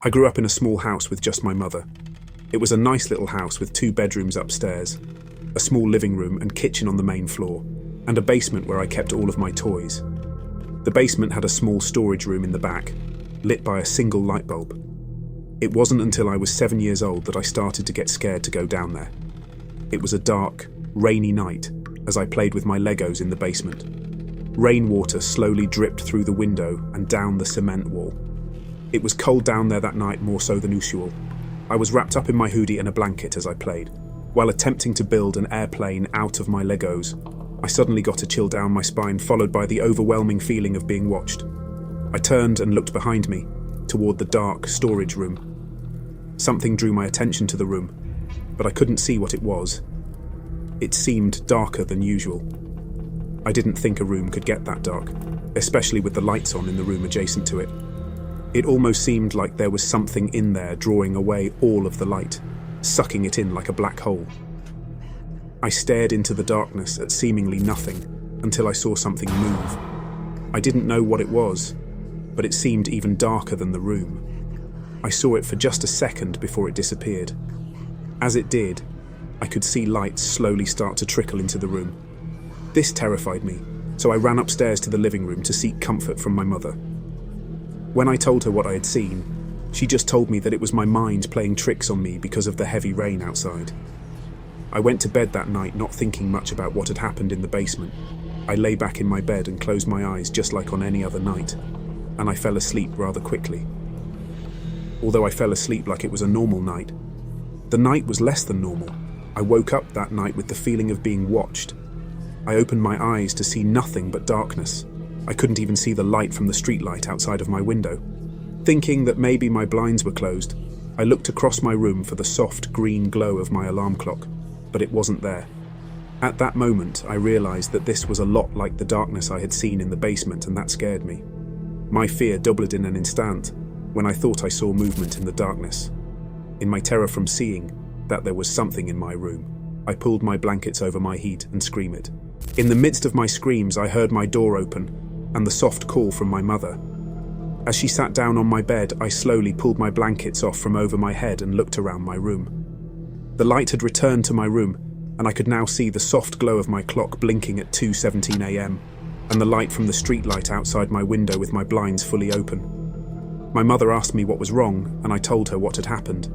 I grew up in a small house with just my mother. It was a nice little house with 2 bedrooms upstairs, a small living room and kitchen on the main floor, and a basement where I kept all of my toys. The basement had a small storage room in the back, lit by a single light bulb. It wasn't until I was 7 years old that I started to get scared to go down there. It was a dark, rainy night as I played with my Legos in the basement. Rainwater slowly dripped through the window and down the cement wall. It was cold down there that night, more so than usual. I was wrapped up in my hoodie and a blanket as I played. While attempting to build an airplane out of my Legos, I suddenly got a chill down my spine, followed by the overwhelming feeling of being watched. I turned and looked behind me, toward the dark storage room. Something drew my attention to the room, but I couldn't see what it was. It seemed darker than usual. I didn't think a room could get that dark, especially with the lights on in the room adjacent to it. It almost seemed like there was something in there drawing away all of the light, sucking it in like a black hole. I stared into the darkness at seemingly nothing until I saw something move. I didn't know what it was, but it seemed even darker than the room. I saw it for just a second before it disappeared. As it did, I could see lights slowly start to trickle into the room. This terrified me, so I ran upstairs to the living room to seek comfort from my mother. When I told her what I had seen, she just told me that it was my mind playing tricks on me because of the heavy rain outside. I went to bed that night not thinking much about what had happened in the basement. I lay back in my bed and closed my eyes just like on any other night, and I fell asleep rather quickly. Although I fell asleep like it was a normal night, the night was less than normal. I woke up that night with the feeling of being watched. I opened my eyes to see nothing but darkness. I couldn't even see the light from the streetlight outside of my window. Thinking that maybe my blinds were closed, I looked across my room for the soft green glow of my alarm clock, but it wasn't there. At that moment, I realized that this was a lot like the darkness I had seen in the basement, and that scared me. My fear doubled in an instant when I thought I saw movement in the darkness. In my terror from seeing that there was something in my room, I pulled my blankets over my head and screamed. In the midst of my screams, I heard my door open and the soft call from my mother. As she sat down on my bed, I slowly pulled my blankets off from over my head and looked around my room. The light had returned to my room, and I could now see the soft glow of my clock blinking at 2:17 a.m. and the light from the streetlight outside my window with my blinds fully open. My mother asked me what was wrong, and I told her what had happened.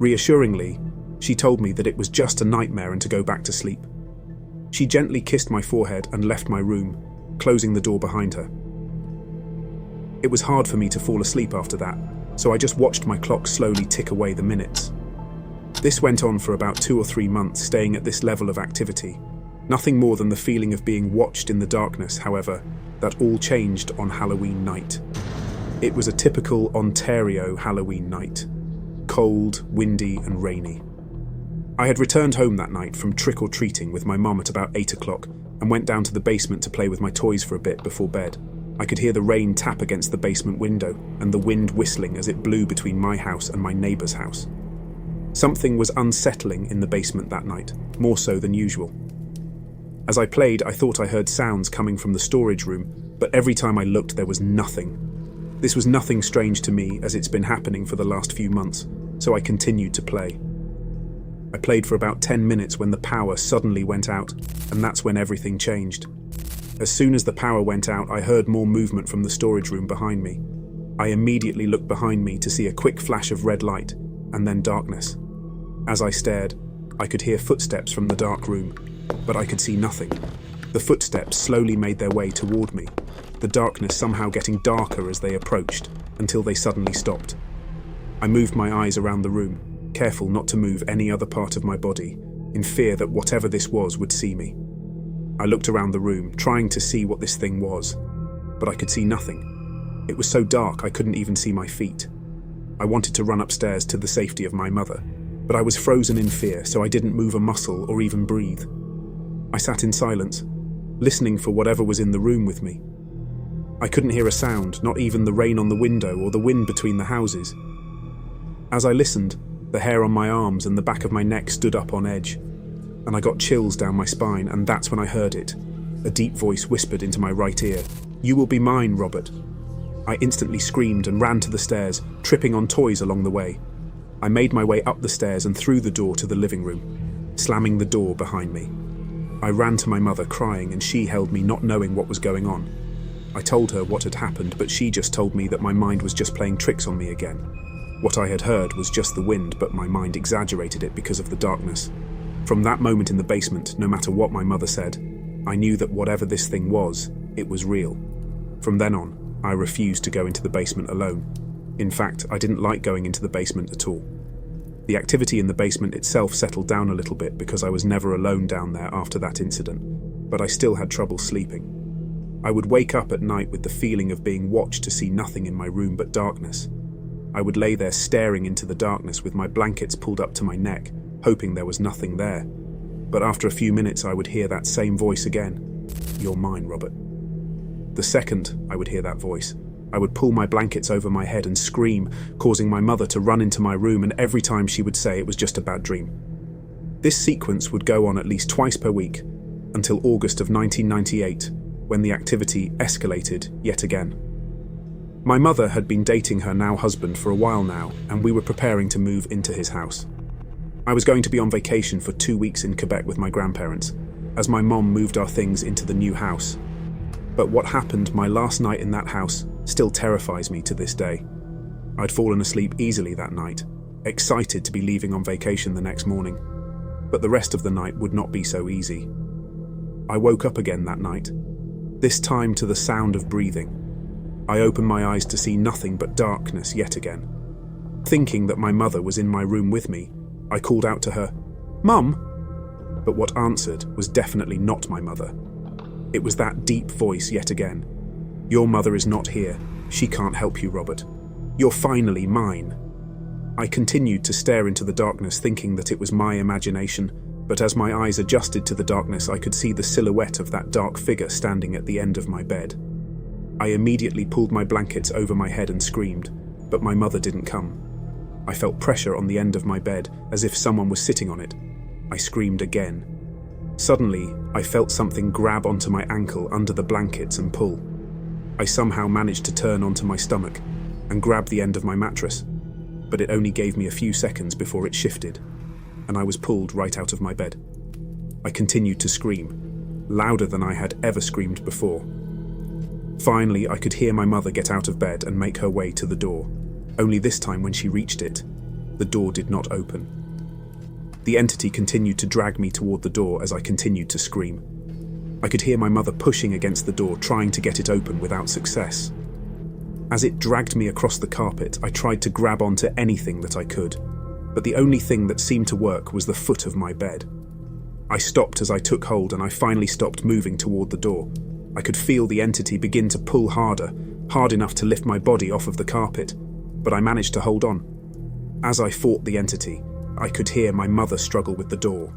Reassuringly, she told me that it was just a nightmare and to go back to sleep. She gently kissed my forehead and left my room, closing the door behind her. It was hard for me to fall asleep after that, so I just watched my clock slowly tick away the minutes. This went on for about 2 or 3 months, staying at this level of activity. Nothing more than the feeling of being watched in the darkness, however, that all changed on Halloween night. It was a typical Ontario Halloween night. Cold, windy and rainy. I had returned home that night from trick-or-treating with my mum at about 8 o'clock and went down to the basement to play with my toys for a bit before bed. I could hear the rain tap against the basement window and the wind whistling as it blew between my house and my neighbour's house. Something was unsettling in the basement that night, more so than usual. As I played, I thought I heard sounds coming from the storage room, but every time I looked there was nothing. This was nothing strange to me, as it's been happening for the last few months, so I continued to play. I played for about 10 minutes when the power suddenly went out, and that's when everything changed. As soon as the power went out, I heard more movement from the storage room behind me. I immediately looked behind me to see a quick flash of red light, and then darkness. As I stared, I could hear footsteps from the dark room, but I could see nothing. The footsteps slowly made their way toward me, the darkness somehow getting darker as they approached, until they suddenly stopped. I moved my eyes around the room, careful not to move any other part of my body, in fear that whatever this was would see me. I looked around the room, trying to see what this thing was, but I could see nothing. It was so dark I couldn't even see my feet. I wanted to run upstairs to the safety of my mother, but I was frozen in fear, so I didn't move a muscle or even breathe. I sat in silence, listening for whatever was in the room with me. I couldn't hear a sound, not even the rain on the window or the wind between the houses. As I listened, the hair on my arms and the back of my neck stood up on edge, and I got chills down my spine, and that's when I heard it. A deep voice whispered into my right ear, "You will be mine, Robert." I instantly screamed and ran to the stairs, tripping on toys along the way. I made my way up the stairs and through the door to the living room, slamming the door behind me. I ran to my mother crying, and she held me, not knowing what was going on. I told her what had happened, but she just told me that my mind was just playing tricks on me again. What I had heard was just the wind, but my mind exaggerated it because of the darkness. From that moment in the basement, no matter what my mother said, I knew that whatever this thing was, it was real. From then on, I refused to go into the basement alone. In fact, I didn't like going into the basement at all. The activity in the basement itself settled down a little bit because I was never alone down there after that incident, but I still had trouble sleeping. I would wake up at night with the feeling of being watched to see nothing in my room but darkness. I would lay there staring into the darkness with my blankets pulled up to my neck, hoping there was nothing there. But after a few minutes I would hear that same voice again. "You're mine, Robert." The second I would hear that voice, I would pull my blankets over my head and scream, causing my mother to run into my room, and every time she would say it was just a bad dream. This sequence would go on at least twice per week, until August of 1998, when the activity escalated yet again. My mother had been dating her now husband for a while now, and we were preparing to move into his house. I was going to be on vacation for 2 weeks in Quebec with my grandparents, as my mom moved our things into the new house. But what happened my last night in that house still terrifies me to this day. I'd fallen asleep easily that night, excited to be leaving on vacation the next morning. But the rest of the night would not be so easy. I woke up again that night, this time to the sound of breathing. I opened my eyes to see nothing but darkness yet again. Thinking that my mother was in my room with me, I called out to her, "Mum!" But what answered was definitely not my mother. It was that deep voice yet again. "Your mother is not here. She can't help you, Robert. You're finally mine." I continued to stare into the darkness, thinking that it was my imagination, but as my eyes adjusted to the darkness, I could see the silhouette of that dark figure standing at the end of my bed. I immediately pulled my blankets over my head and screamed, but my mother didn't come. I felt pressure on the end of my bed, as if someone was sitting on it. I screamed again. Suddenly, I felt something grab onto my ankle under the blankets and pull. I somehow managed to turn onto my stomach and grab the end of my mattress, but it only gave me a few seconds before it shifted, and I was pulled right out of my bed. I continued to scream, louder than I had ever screamed before. Finally, I could hear my mother get out of bed and make her way to the door. Only this time when she reached it, the door did not open. The entity continued to drag me toward the door as I continued to scream. I could hear my mother pushing against the door, trying to get it open without success. As it dragged me across the carpet, I tried to grab onto anything that I could, but the only thing that seemed to work was the foot of my bed. I stopped as I took hold, and I finally stopped moving toward the door. I could feel the entity begin to pull harder, hard enough to lift my body off of the carpet, but I managed to hold on. As I fought the entity, I could hear my mother struggle with the door.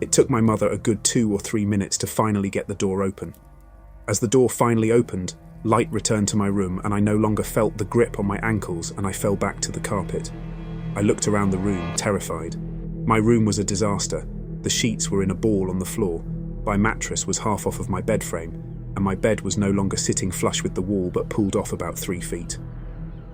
It took my mother a good 2 or 3 minutes to finally get the door open. As the door finally opened, light returned to my room, and I no longer felt the grip on my ankles, and I fell back to the carpet. I looked around the room, terrified. My room was a disaster. The sheets were in a ball on the floor. My mattress was half off of my bed frame, and my bed was no longer sitting flush with the wall but pulled off about 3 feet.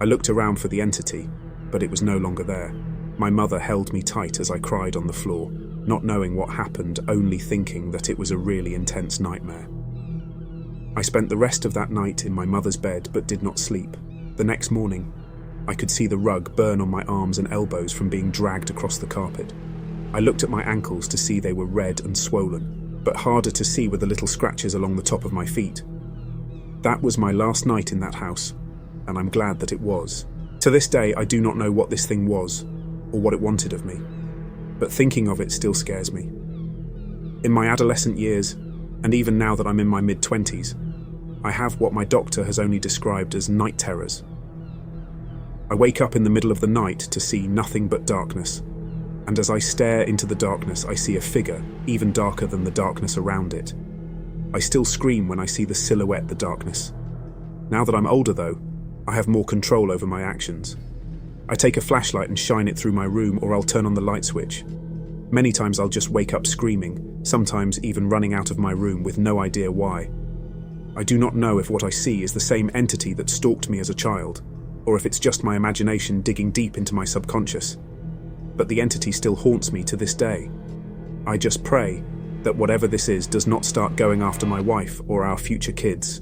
I looked around for the entity, but it was no longer there. My mother held me tight as I cried on the floor, not knowing what happened, only thinking that it was a really intense nightmare. I spent the rest of that night in my mother's bed but did not sleep. The next morning, I could see the rug burn on my arms and elbows from being dragged across the carpet. I looked at my ankles to see they were red and swollen, but harder to see were the little scratches along the top of my feet. That was my last night in that house, and I'm glad that it was. To this day, I do not know what this thing was, or what it wanted of me, but thinking of it still scares me. In my adolescent years, and even now that I'm in my mid-20s, I have what my doctor has only described as night terrors. I wake up in the middle of the night to see nothing but darkness, and as I stare into the darkness, I see a figure even darker than the darkness around it. I still scream when I see the silhouette, the darkness. Now that I'm older though, I have more control over my actions. I take a flashlight and shine it through my room, or I'll turn on the light switch. Many times I'll just wake up screaming, sometimes even running out of my room with no idea why. I do not know if what I see is the same entity that stalked me as a child, or if it's just my imagination digging deep into my subconscious. But the entity still haunts me to this day. I just pray that whatever this is does not start going after my wife or our future kids.